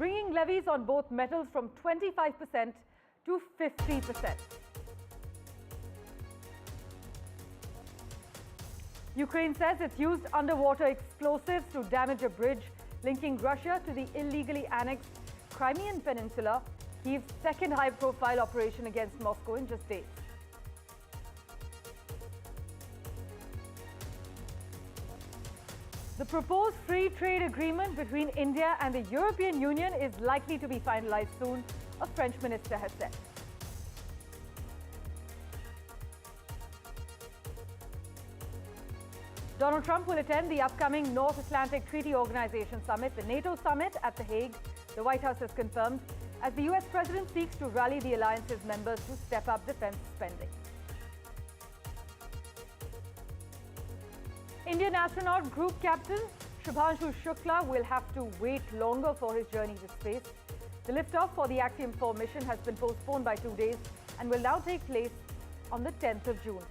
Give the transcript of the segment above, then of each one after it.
bringing levies on both metals from 25% to 50%. Ukraine says it's used underwater explosives to damage a bridge linking Russia to the illegally annexed Crimean Peninsula, Kyiv's second high-profile operation against Moscow in just days. The proposed free trade agreement between India and the European Union is likely to be finalized soon, a French minister has said. Donald Trump will attend the upcoming North Atlantic Treaty Organization Summit, the NATO summit at The Hague, the White House has confirmed, as the US president seeks to rally the alliance's members to step up defense spending. Indian astronaut group captain Shubhanshu Shukla will have to wait longer for his journey to space. The liftoff for the Axiom 4 mission has been postponed by 2 days and will now take place on the 10th of June.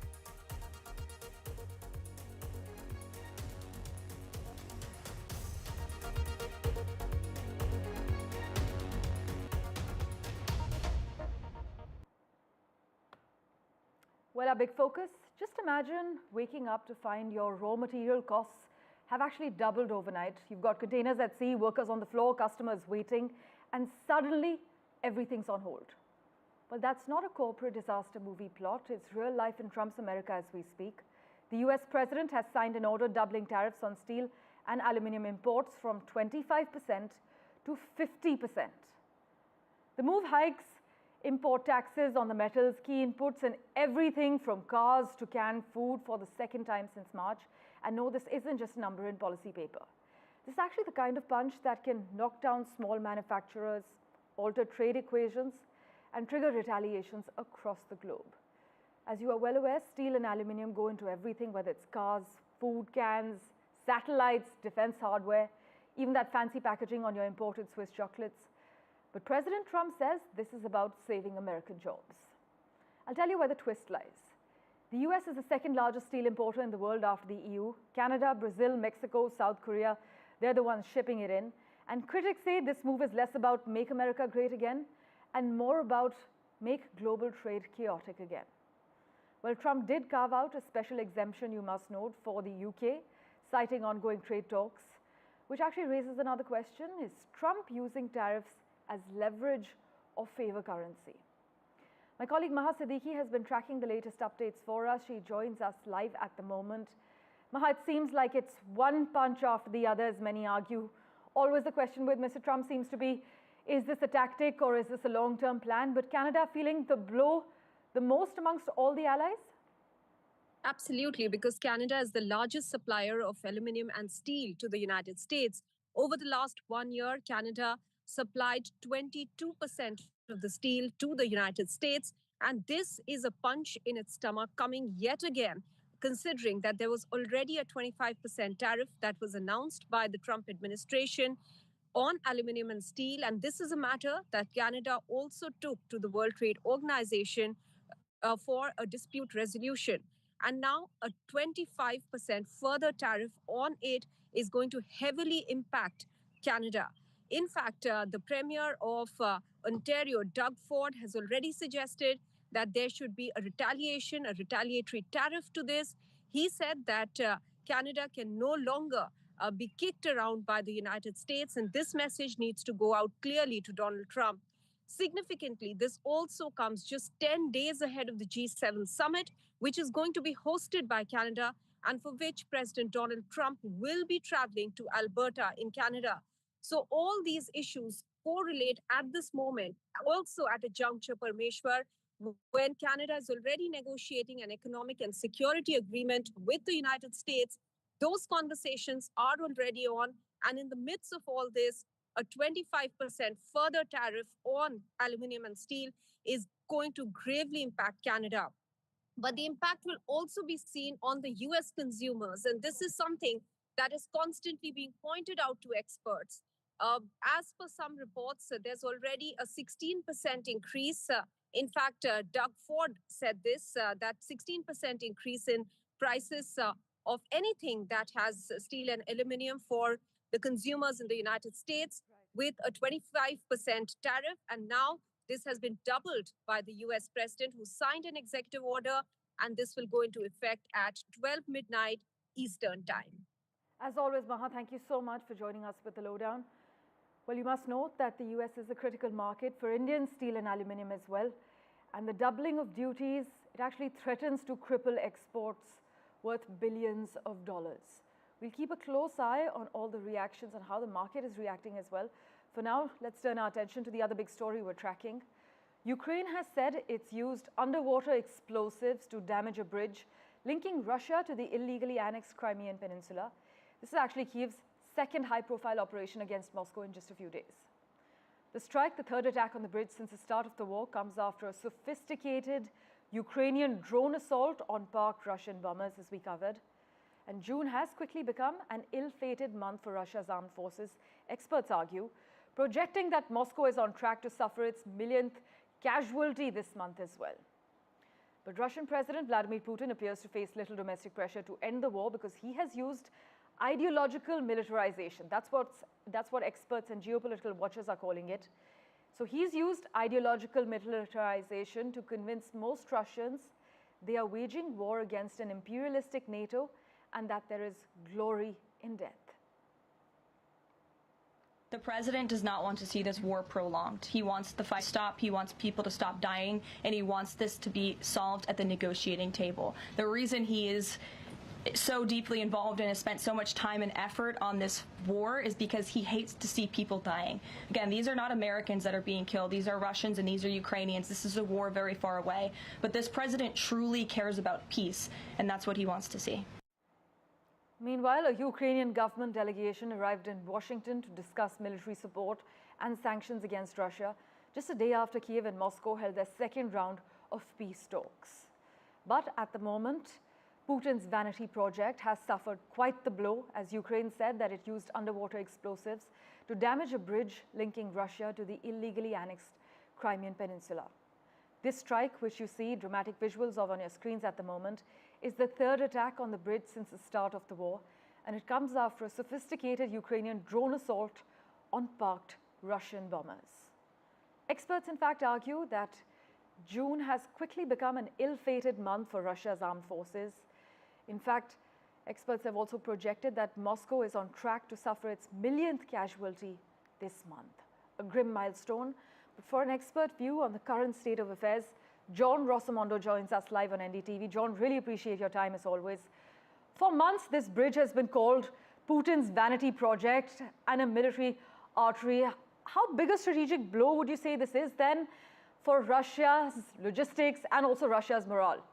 Well, our big focus, just imagine waking up to find your raw material costs have actually doubled overnight. You've got containers at sea, workers on the floor, customers waiting, and suddenly everything's on hold. Well, that's not a corporate disaster movie plot. It's real life in Trump's America as we speak. The US president has signed an order doubling tariffs on steel and aluminium imports from 25% to 50%. The move hikes import taxes on the metals, key inputs, and everything from cars to canned food for the second time since March. And no, this isn't just a number in policy paper. This is actually the kind of punch that can knock down small manufacturers, alter trade equations, and trigger retaliations across the globe. As you are well aware, steel and aluminium go into everything, whether it's cars, food cans, satellites, defense hardware, even that fancy packaging on your imported Swiss chocolates. But President Trump says this is about saving American jobs. I'll tell you where the twist lies. The US is the second largest steel importer in the world after the EU. Canada, Brazil, Mexico, South Korea, they're the ones shipping it in. And critics say this move is less about make America great again and more about make global trade chaotic again. Well, Trump did carve out a special exemption, you must note, for the UK, citing ongoing trade talks, which actually raises another question. Is Trump using tariffs as leverage or favor currency? My colleague Maha Siddiqui has been tracking the latest updates for us. She joins us live at the moment. Maha, it seems like it's one punch after the other, as many argue. Always the question with Mr. Trump seems to be, is this a tactic or is this a long-term plan? But Canada feeling the blow the most amongst all the allies? Absolutely, because Canada is the largest supplier of aluminium and steel to the United States. Over the last 1 year, Canada supplied 22% of the steel to the United States. And this is a punch in its stomach coming yet again, considering that there was already a 25% tariff that was announced by the Trump administration on aluminium and steel. And this is a matter that Canada also took to the World Trade Organization for a dispute resolution. And now a 25% further tariff on it is going to heavily impact Canada. In fact, the Premier of Ontario, Doug Ford, has already suggested that there should be a retaliatory tariff to this. He said that Canada can no longer be kicked around by the United States, and this message needs to go out clearly to Donald Trump. Significantly, this also comes just 10 days ahead of the G7 summit, which is going to be hosted by Canada and for which President Donald Trump will be traveling to Alberta in Canada. So all these issues correlate at this moment, also at a juncture, Parmeshwar, when Canada is already negotiating an economic and security agreement with the United States. Those conversations are already on. And in the midst of all this, a 25% further tariff on aluminium and steel is going to gravely impact Canada. But the impact will also be seen on the US consumers. And this is something that is constantly being pointed out to experts. As per some reports, there's already a 16% increase. In fact, Doug Ford said this, that 16% increase in prices of anything that has steel and aluminium for the consumers in the United States, with a 25% tariff. And now this has been doubled by the US president, who signed an executive order, and this will go into effect at 12 midnight Eastern time. As always, Maha, thank you so much for joining us with the lowdown. Well, you must note that the US is a critical market for Indian steel and aluminium as well. And the doubling of duties, it actually threatens to cripple exports worth billions of dollars. We'll keep a close eye on all the reactions and how the market is reacting as well. For now, let's turn our attention to the other big story we're tracking. Ukraine has said it's used underwater explosives to damage a bridge linking Russia to the illegally annexed Crimean Peninsula. This is actually Kyiv's second high-profile operation against Moscow in just a few days. The strike, the third attack on the bridge since the start of the war, comes after a sophisticated Ukrainian drone assault on parked Russian bombers, as we covered. And June has quickly become an ill-fated month for Russia's armed forces, experts argue, projecting that Moscow is on track to suffer its millionth casualty this month as well. But Russian President Vladimir Putin appears to face little domestic pressure to end the war because he has used ideological militarization. That's what experts and geopolitical watchers are calling it. So he's used ideological militarization to convince most Russians they are waging war against an imperialistic NATO and that there is glory in death. The president does not want to see this war prolonged. He wants the fight to stop, he wants people to stop dying, and he wants this to be solved at the negotiating table. The reason he is so deeply involved and has spent so much time and effort on this war is because he hates to see people dying. Again, these are not Americans that are being killed. These are Russians and these are Ukrainians. This is a war very far away. But this president truly cares about peace, and that's what he wants to see. Meanwhile, a Ukrainian government delegation arrived in Washington to discuss military support and sanctions against Russia just a day after Kyiv and Moscow held their second round of peace talks. But at the moment, Putin's vanity project has suffered quite the blow, as Ukraine said that it used underwater explosives to damage a bridge linking Russia to the illegally annexed Crimean Peninsula. This strike, which you see dramatic visuals of on your screens at the moment, is the third attack on the bridge since the start of the war, and it comes after a sophisticated Ukrainian drone assault on parked Russian bombers. Experts, in fact, argue that June has quickly become an ill-fated month for Russia's armed forces. In fact, experts have also projected that Moscow is on track to suffer its millionth casualty this month, a grim milestone. But for an expert view on the current state of affairs, John Rosamondo joins us live on NDTV. John, really appreciate your time as always. For months, this bridge has been called Putin's vanity project and a military artery. How big a strategic blow would you say this is then for Russia's logistics and also Russia's morale?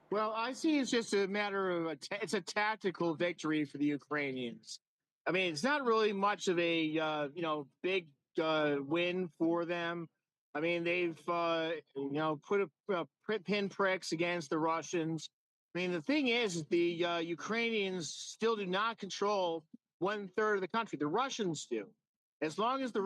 Well, I see it's just a matter of it's a tactical victory for the Ukrainians. I mean, it's not really much of a big win for them. I mean, they've put a pinpricks against the Russians. I mean, the thing is the Ukrainians still do not control 1/3 of the country. The Russians do. As long as the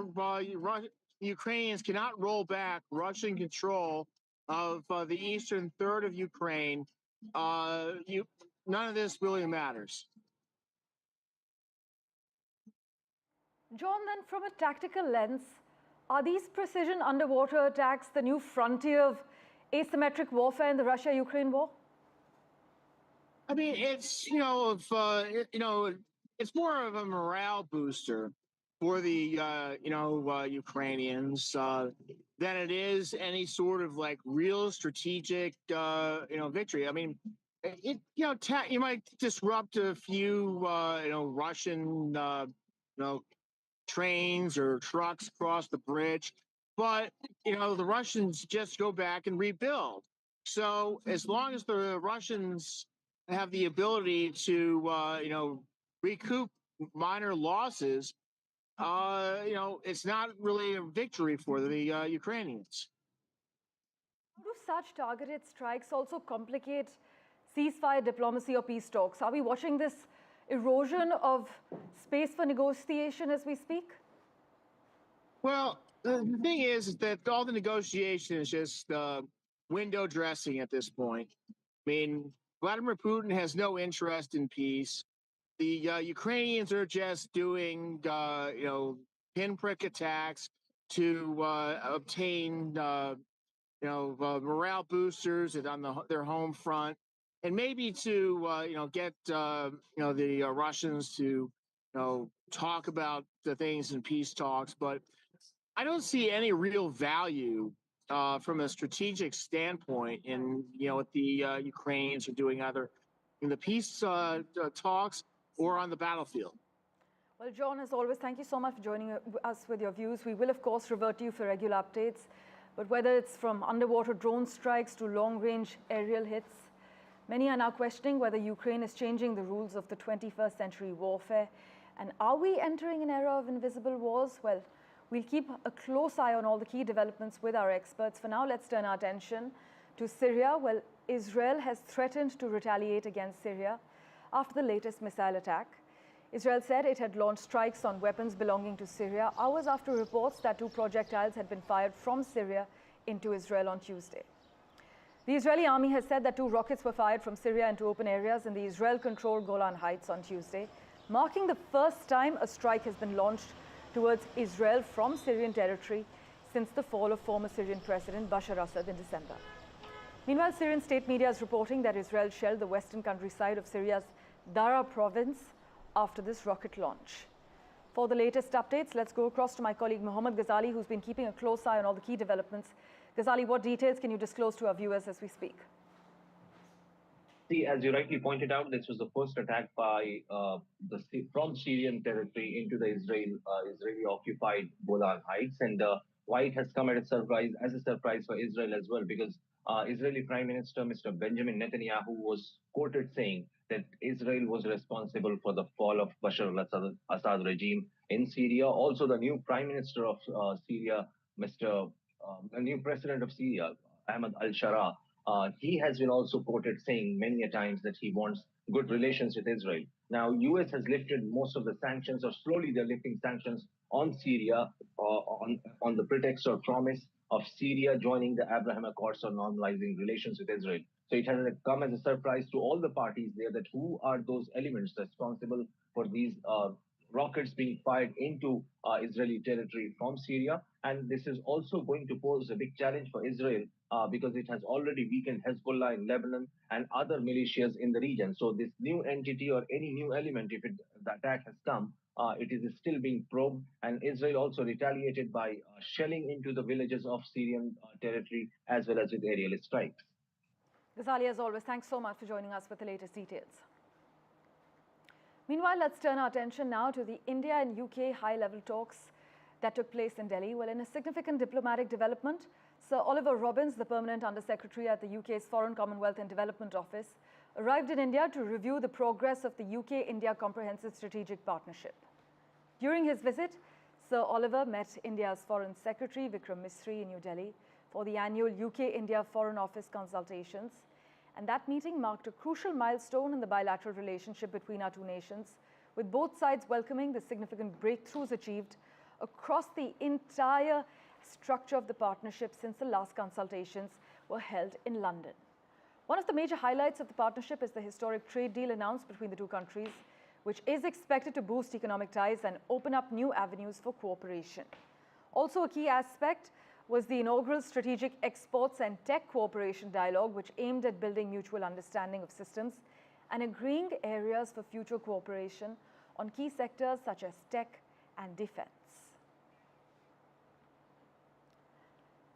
Ukrainians cannot roll back Russian control of the eastern third of Ukraine, none of this really matters. John, then from a tactical lens, are these precision underwater attacks the new frontier of asymmetric warfare in the Russia-Ukraine war? I mean, it's it's more of a morale booster for the Ukrainians than it is any sort of like real strategic victory. I mean, you might disrupt a few Russian trains or trucks across the bridge, but the Russians just go back and rebuild. So as long as the Russians have the ability to recoup minor losses, it's not really a victory for the Ukrainians. How do such targeted strikes also complicate ceasefire diplomacy or peace talks? Are we watching this erosion of space for negotiation as we speak? Well, the thing is that all the negotiation is just window dressing at this point. I mean, Vladimir Putin has no interest in peace. The Ukrainians are just doing, pinprick attacks to obtain morale boosters on their home front, and maybe to get the Russians to talk about the things in peace talks. But I don't see any real value from a strategic standpoint in what the Ukrainians are doing, either in the peace talks or on the battlefield. Well, John, as always, thank you so much for joining us with your views. We will, of course, revert to you for regular updates. But whether it's from underwater drone strikes to long-range aerial hits, many are now questioning whether Ukraine is changing the rules of the 21st century warfare. And are we entering an era of invisible wars? Well, we'll keep a close eye on all the key developments with our experts. For now, let's turn our attention to Syria. Well, Israel has threatened to retaliate against Syria after the latest missile attack. Israel said it had launched strikes on weapons belonging to Syria hours after reports that 2 projectiles had been fired from Syria into Israel on Tuesday. The Israeli army has said that 2 rockets were fired from Syria into open areas in the Israel-controlled Golan Heights on Tuesday, marking the first time a strike has been launched towards Israel from Syrian territory since the fall of former Syrian President Bashar Assad in December. Meanwhile, Syrian state media is reporting that Israel shelled the western countryside of Syria's Daraa province after this rocket launch. For the latest updates, let's go across to my colleague Mohammad Ghazali, who's been keeping a close eye on all the key developments. Ghazali, what details can you disclose to our viewers as we speak? See, as you rightly pointed out, this was the first attack by from Syrian territory into the Israeli-occupied Golan Heights, and why it has come as a surprise for Israel as well, because Israeli Prime Minister Mr. Benjamin Netanyahu was quoted saying that Israel was responsible for the fall of Bashar al-Assad regime in Syria. Also, the new Prime Minister of Syria, the new President of Syria, Ahmed al-Shara, he has been also quoted saying many a times that he wants good relations with Israel. Now, US has lifted most of the sanctions, or slowly they're lifting sanctions on Syria on the pretext or promise of Syria joining the Abraham Accords on normalizing relations with Israel. So it has come as a surprise to all the parties there that who are those elements responsible for these rockets being fired into Israeli territory from Syria. And this is also going to pose a big challenge for Israel because it has already weakened Hezbollah in Lebanon and other militias in the region. So this new entity or any new element, if the attack has come, it is still being probed. And Israel also retaliated by shelling into the villages of Syrian territory as well as with aerial strikes. Ghazali, as always, thanks so much for joining us with the latest details. Meanwhile, let's turn our attention now to the India and UK high-level talks that took place in Delhi. Well, in a significant diplomatic development, Sir Oliver Robbins, the Permanent Under-Secretary at the UK's Foreign, Commonwealth and Development Office, arrived in India to review the progress of the UK-India Comprehensive Strategic Partnership. During his visit, Sir Oliver met India's Foreign Secretary, Vikram Misri, in New Delhi for the annual UK-India Foreign Office consultations. And that meeting marked a crucial milestone in the bilateral relationship between our two nations, with both sides welcoming the significant breakthroughs achieved across the entire structure of the partnership since the last consultations were held in London. One of the major highlights of the partnership is the historic trade deal announced between the two countries, which is expected to boost economic ties and open up new avenues for cooperation. Also, a key aspect was the inaugural Strategic Exports and Tech Cooperation Dialogue, which aimed at building mutual understanding of systems and agreeing areas for future cooperation on key sectors such as tech and defense.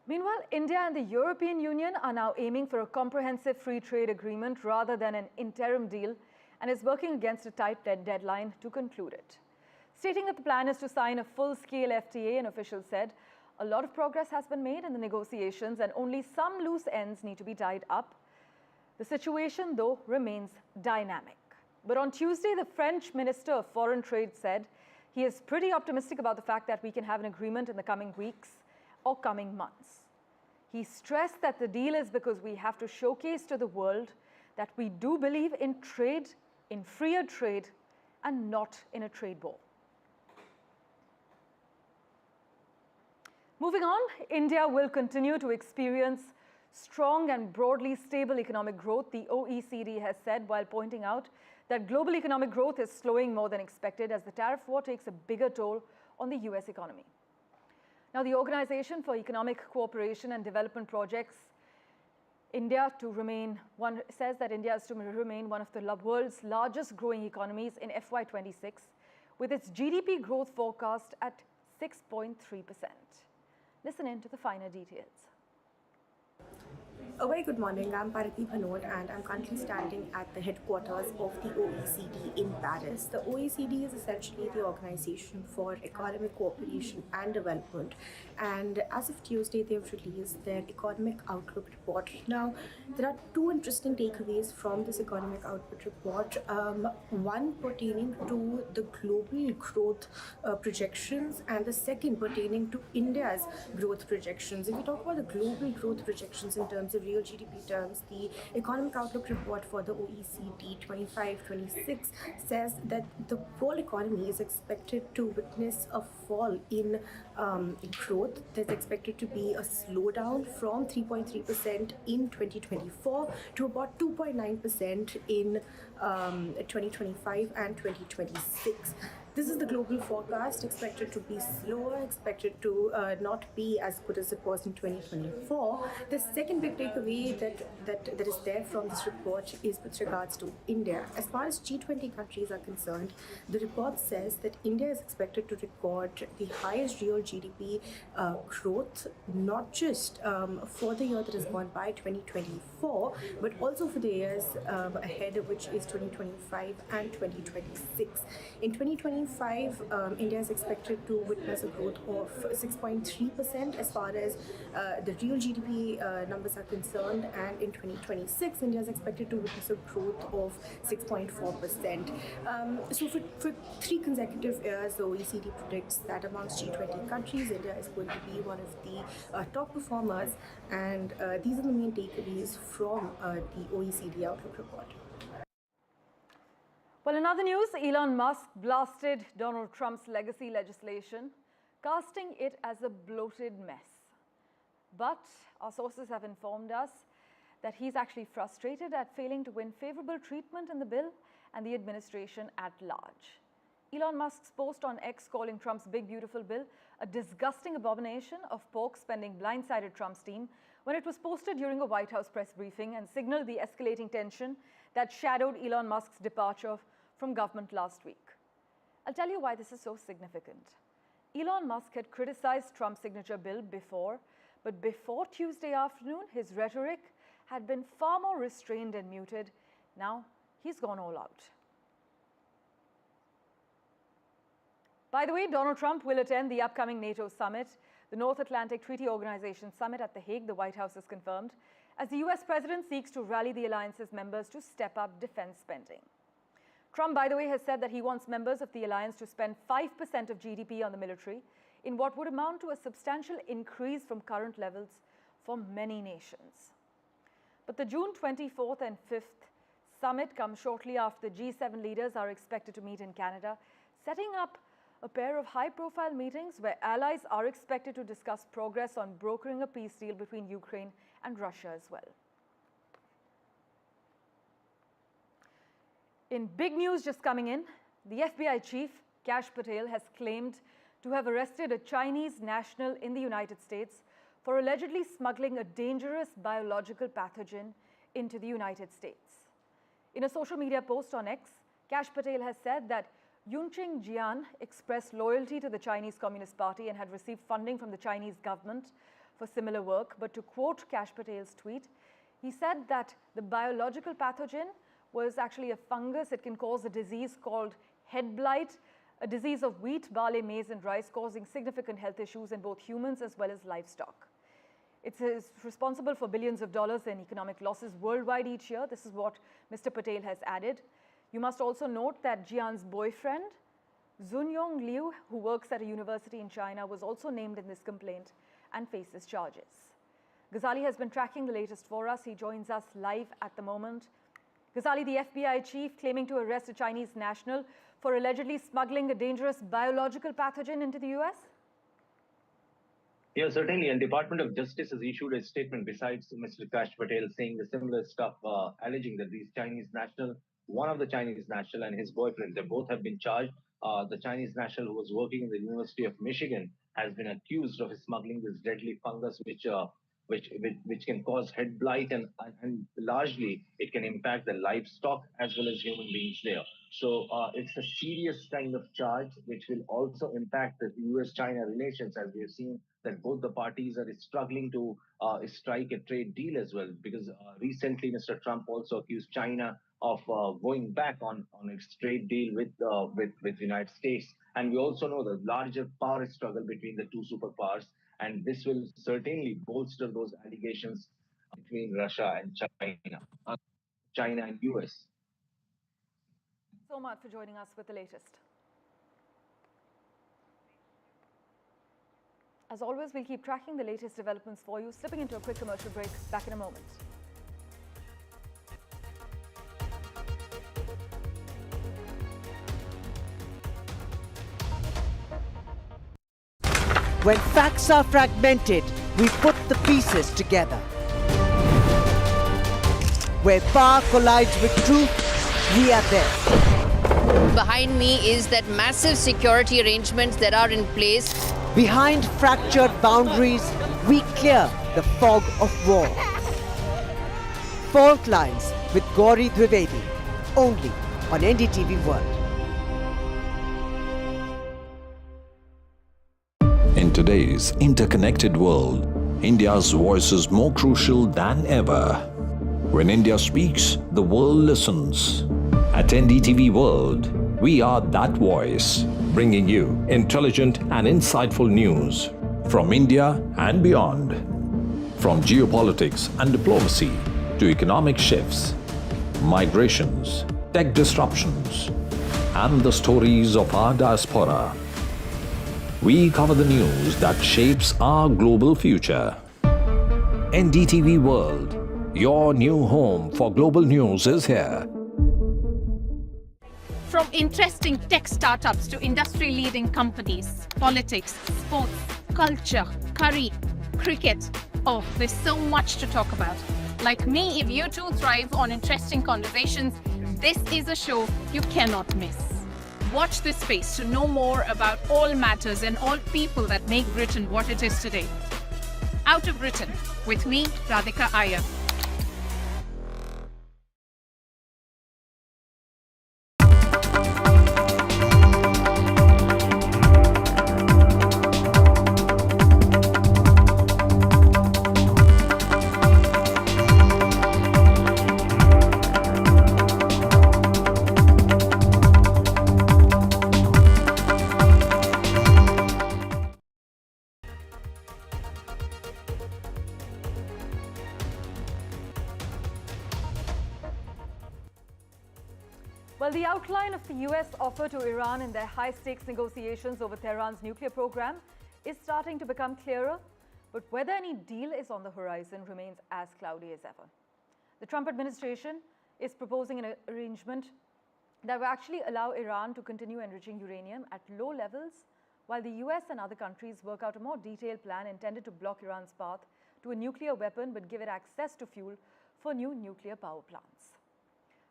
Meanwhile, India and the European Union are now aiming for a comprehensive free trade agreement rather than an interim deal, and is working against a tight deadline to conclude it. Stating that the plan is to sign a full-scale FTA, an official said, a lot of progress has been made in the negotiations and only some loose ends need to be tied up. The situation, though, remains dynamic. But on Tuesday, the French Minister of Foreign Trade said he is pretty optimistic about the fact that we can have an agreement in the coming weeks or coming months. He stressed that the deal is because we have to showcase to the world that we do believe in trade, in freer trade, and not in a trade war. Moving on, India will continue to experience strong and broadly stable economic growth, the OECD has said, while pointing out that global economic growth is slowing more than expected as the tariff war takes a bigger toll on the US economy. Now, the Organization for Economic Cooperation and Development projects says that India is to remain one of the world's largest growing economies in FY26, with its GDP growth forecast at 6.3%. Listen in to the finer details. A very good morning. I'm Parati Bhanot and I'm currently standing at the headquarters of the OECD in Paris. The OECD is essentially the Organization for Economic Cooperation and Development, and as of Tuesday they've released their Economic Outlook report. Now, there are two interesting takeaways from this Economic Outlook report. One pertaining to the global growth projections, and the second pertaining to India's growth projections. If we talk about the global growth projections in terms of real GDP terms, the Economic Outlook report for the OECD 25-26 says that the world economy is expected to witness a fall in growth. There's expected to be a slowdown from 3.3% in 2024 to about 2.9% in 2025 and 2026. This is the global forecast, expected to be slower, expected to not be as good as it was in 2024. The second big takeaway that is there from this report is with regards to India. As far as G20 countries are concerned, the report says that India is expected to record the highest real GDP growth, not just for the year that has gone by, 2024, but also for the years ahead, which is 2025 and 2026. In 2025, India is expected to witness a growth of 6.3% as far as the real GDP numbers are concerned, and in 2026, India is expected to witness a growth of 6.4%. So for 3 consecutive years, the OECD predicts that amongst G20 countries, India is going to be one of the top performers, and these are the main takeaways from the OECD Outlook report. Well, in other news, Elon Musk blasted Donald Trump's legacy legislation, casting it as a bloated mess. But our sources have informed us that he's actually frustrated at failing to win favorable treatment in the bill and the administration at large. Elon Musk's post on X calling Trump's big beautiful bill a disgusting abomination of pork spending blindsided Trump's team when it was posted during a White House press briefing and signaled the escalating tension that shadowed Elon Musk's departure from government last week. I'll tell you why this is so significant. Elon Musk had criticized Trump's signature bill before, but before Tuesday afternoon, his rhetoric had been far more restrained and muted. Now, he's gone all out. By the way, Donald Trump will attend the upcoming NATO summit, the North Atlantic Treaty Organization summit at The Hague, the White House has confirmed, as the US president seeks to rally the alliance's members to step up defense spending. Trump, by the way, has said that he wants members of the alliance to spend 5% of GDP on the military, in what would amount to a substantial increase from current levels for many nations. But the June 24th and 5th summit comes shortly after the G7 leaders are expected to meet in Canada, setting up a pair of high-profile meetings where allies are expected to discuss progress on brokering a peace deal between Ukraine and Russia as well. In big news just coming in, the FBI chief, Kash Patel, has claimed to have arrested a Chinese national in the United States for allegedly smuggling a dangerous biological pathogen into the United States. In a social media post on X, Kash Patel has said that Yunqing Jian expressed loyalty to the Chinese Communist Party and had received funding from the Chinese government for similar work. But to quote Kash Patel's tweet, he said that the biological pathogen was actually a fungus. It can cause a disease called head blight, a disease of wheat, barley, maize, and rice, causing significant health issues in both humans as well as livestock. It is responsible for billions of dollars in economic losses worldwide each year. This is what Mr. Patel has added. You must also note that Jian's boyfriend, Zunyong Liu, who works at a university in China, was also named in this complaint and faces charges. Ghazali has been tracking the latest for us. He joins us live at the moment. Ghazali, the FBI chief, claiming to arrest a Chinese national for allegedly smuggling a dangerous biological pathogen into the US? Yeah, certainly. And Department of Justice has issued a statement besides Mr. Kash Patel saying the similar stuff, alleging that these Chinese national, one of the Chinese national and his boyfriend, they both have been charged the Chinese national who was working in the University of Michigan has been accused of smuggling this deadly fungus, which can cause head blight, and largely it can impact the livestock as well as human beings there. So it's a serious kind of charge, which will also impact the U.S.-China relations, as we have seen that both the parties are struggling to strike a trade deal as well. Because recently, Mr. Trump also accused China of going back on its trade deal with the United States. And we also know the larger power struggle between the two superpowers, and this will certainly bolster those allegations between Russia and China and US. So much for joining us with the latest. As always, we'll keep tracking the latest developments for you. Slipping into a quick commercial break. Back in a moment. When facts are fragmented, we put the pieces together. Where power collides with truth, we are there. Behind me is that massive security arrangements that are in place. Behind fractured boundaries, we clear the fog of war. Fault Lines with Gauri Dwivedi, only on NDTV World. In today's interconnected world, India's voice is more crucial than ever. When India speaks, the world listens. At NDTV World, we are that voice, bringing you intelligent and insightful news from India and beyond. From geopolitics and diplomacy to economic shifts, migrations, tech disruptions, and the stories of our diaspora. We cover the news that shapes our global future. NDTV World, your new home for global news, is here. From interesting tech startups to industry-leading companies, politics, sports, culture, curry, cricket. Oh, there's so much to talk about. Like me, if you too thrive on interesting conversations, this is a show you cannot miss. Watch this space to know more about all matters and all people that make Britain what it is today. Out of Britain, with me, Radhika Iyer. Well, the outline of the US offer to Iran in their high-stakes negotiations over Tehran's nuclear program is starting to become clearer, but whether any deal is on the horizon remains as cloudy as ever. The Trump administration is proposing an arrangement that will actually allow Iran to continue enriching uranium at low levels, while the US and other countries work out a more detailed plan intended to block Iran's path to a nuclear weapon but give it access to fuel for new nuclear power plants.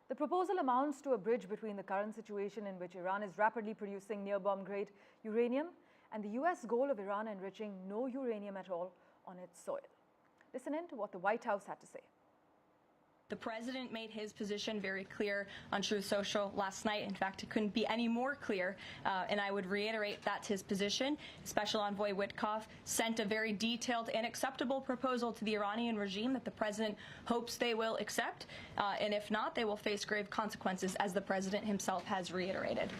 The proposal amounts to a bridge between the current situation in which Iran is rapidly producing near-bomb-grade uranium and the US goal of Iran enriching no uranium at all on its soil. Listen in to what the White House had to say. The president made his position very clear on Truth Social last night. In fact, it couldn't be any more clear, and I would reiterate that's his position. Special Envoy Witkoff sent a very detailed and acceptable proposal to the Iranian regime that the president hopes they will accept, and if not, they will face grave consequences, as the president himself has reiterated.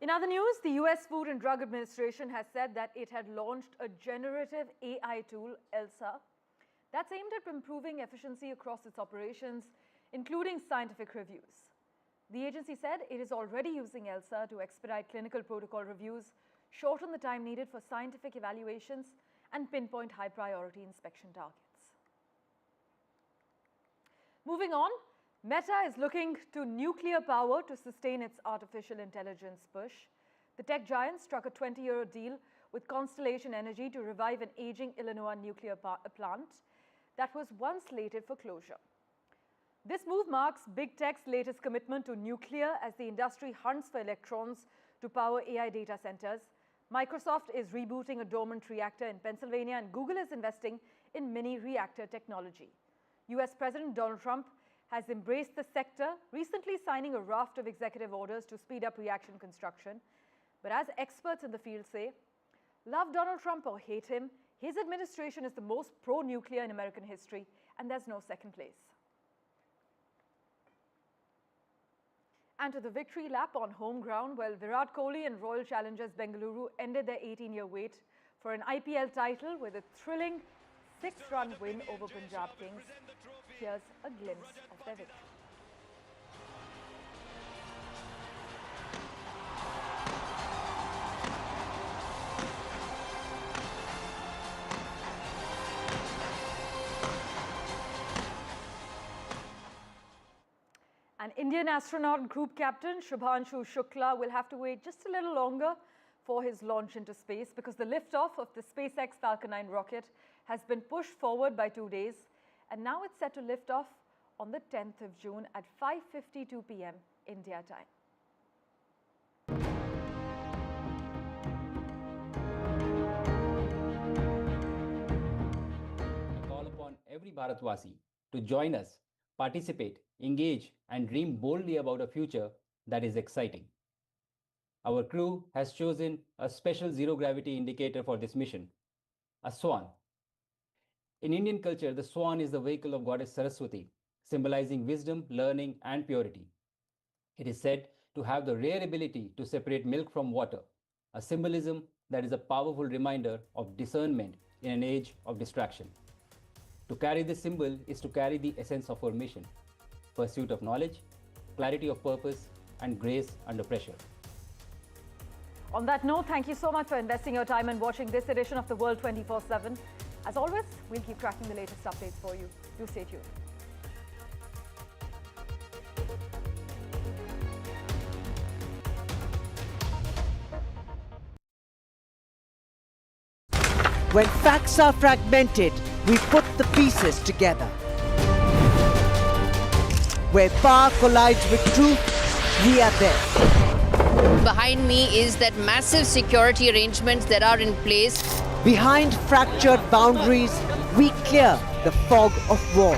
In other news, the US Food and Drug Administration has said that it had launched a generative AI tool, ELSA, that's aimed at improving efficiency across its operations, including scientific reviews. The agency said it is already using ELSA to expedite clinical protocol reviews, shorten the time needed for scientific evaluations, and pinpoint high-priority inspection targets. Moving on, Meta is looking to nuclear power to sustain its artificial intelligence push. The tech giant struck a 20-year deal with Constellation Energy to revive an aging Illinois nuclear plant that was once slated for closure. This move marks big tech's latest commitment to nuclear as the industry hunts for electrons to power AI data centers. Microsoft is rebooting a dormant reactor in Pennsylvania, and Google is investing in mini reactor technology. US President Donald Trump has embraced the sector, recently signing a raft of executive orders to speed up reaction construction. But as experts in the field say, love Donald Trump or hate him, his administration is the most pro-nuclear in American history, and there's no second place. And to the victory lap on home ground, well, Virat Kohli and Royal Challengers Bengaluru ended their 18-year wait for an IPL title with a thrilling 6-run win over Punjab Kings. Here's a glimpse of their victory. An Indian astronaut group captain, Shubhanshu Shukla, will have to wait just a little longer for his launch into space because the liftoff of the SpaceX Falcon 9 rocket has been pushed forward by 2 days, and now it's set to lift off on the 10th of June at 5:52 p.m. India time. I call upon every Bharatvasi to join us, participate, engage, and dream boldly about a future that is exciting. Our crew has chosen a special zero-gravity indicator for this mission, a swan. In Indian culture, the swan is the vehicle of goddess Saraswati, symbolizing wisdom, learning, and purity. It is said to have the rare ability to separate milk from water, a symbolism that is a powerful reminder of discernment in an age of distraction. To carry this symbol is to carry the essence of our mission: pursuit of knowledge, clarity of purpose, and grace under pressure. On that note, thank you so much for investing your time and watching this edition of The World 24/7. As always, we'll keep tracking the latest updates for you. Do stay tuned. When facts are fragmented, we put the pieces together. Where power collides with truth, we are there. Behind me is that massive security arrangements that are in place. Behind fractured boundaries, we clear the fog of war.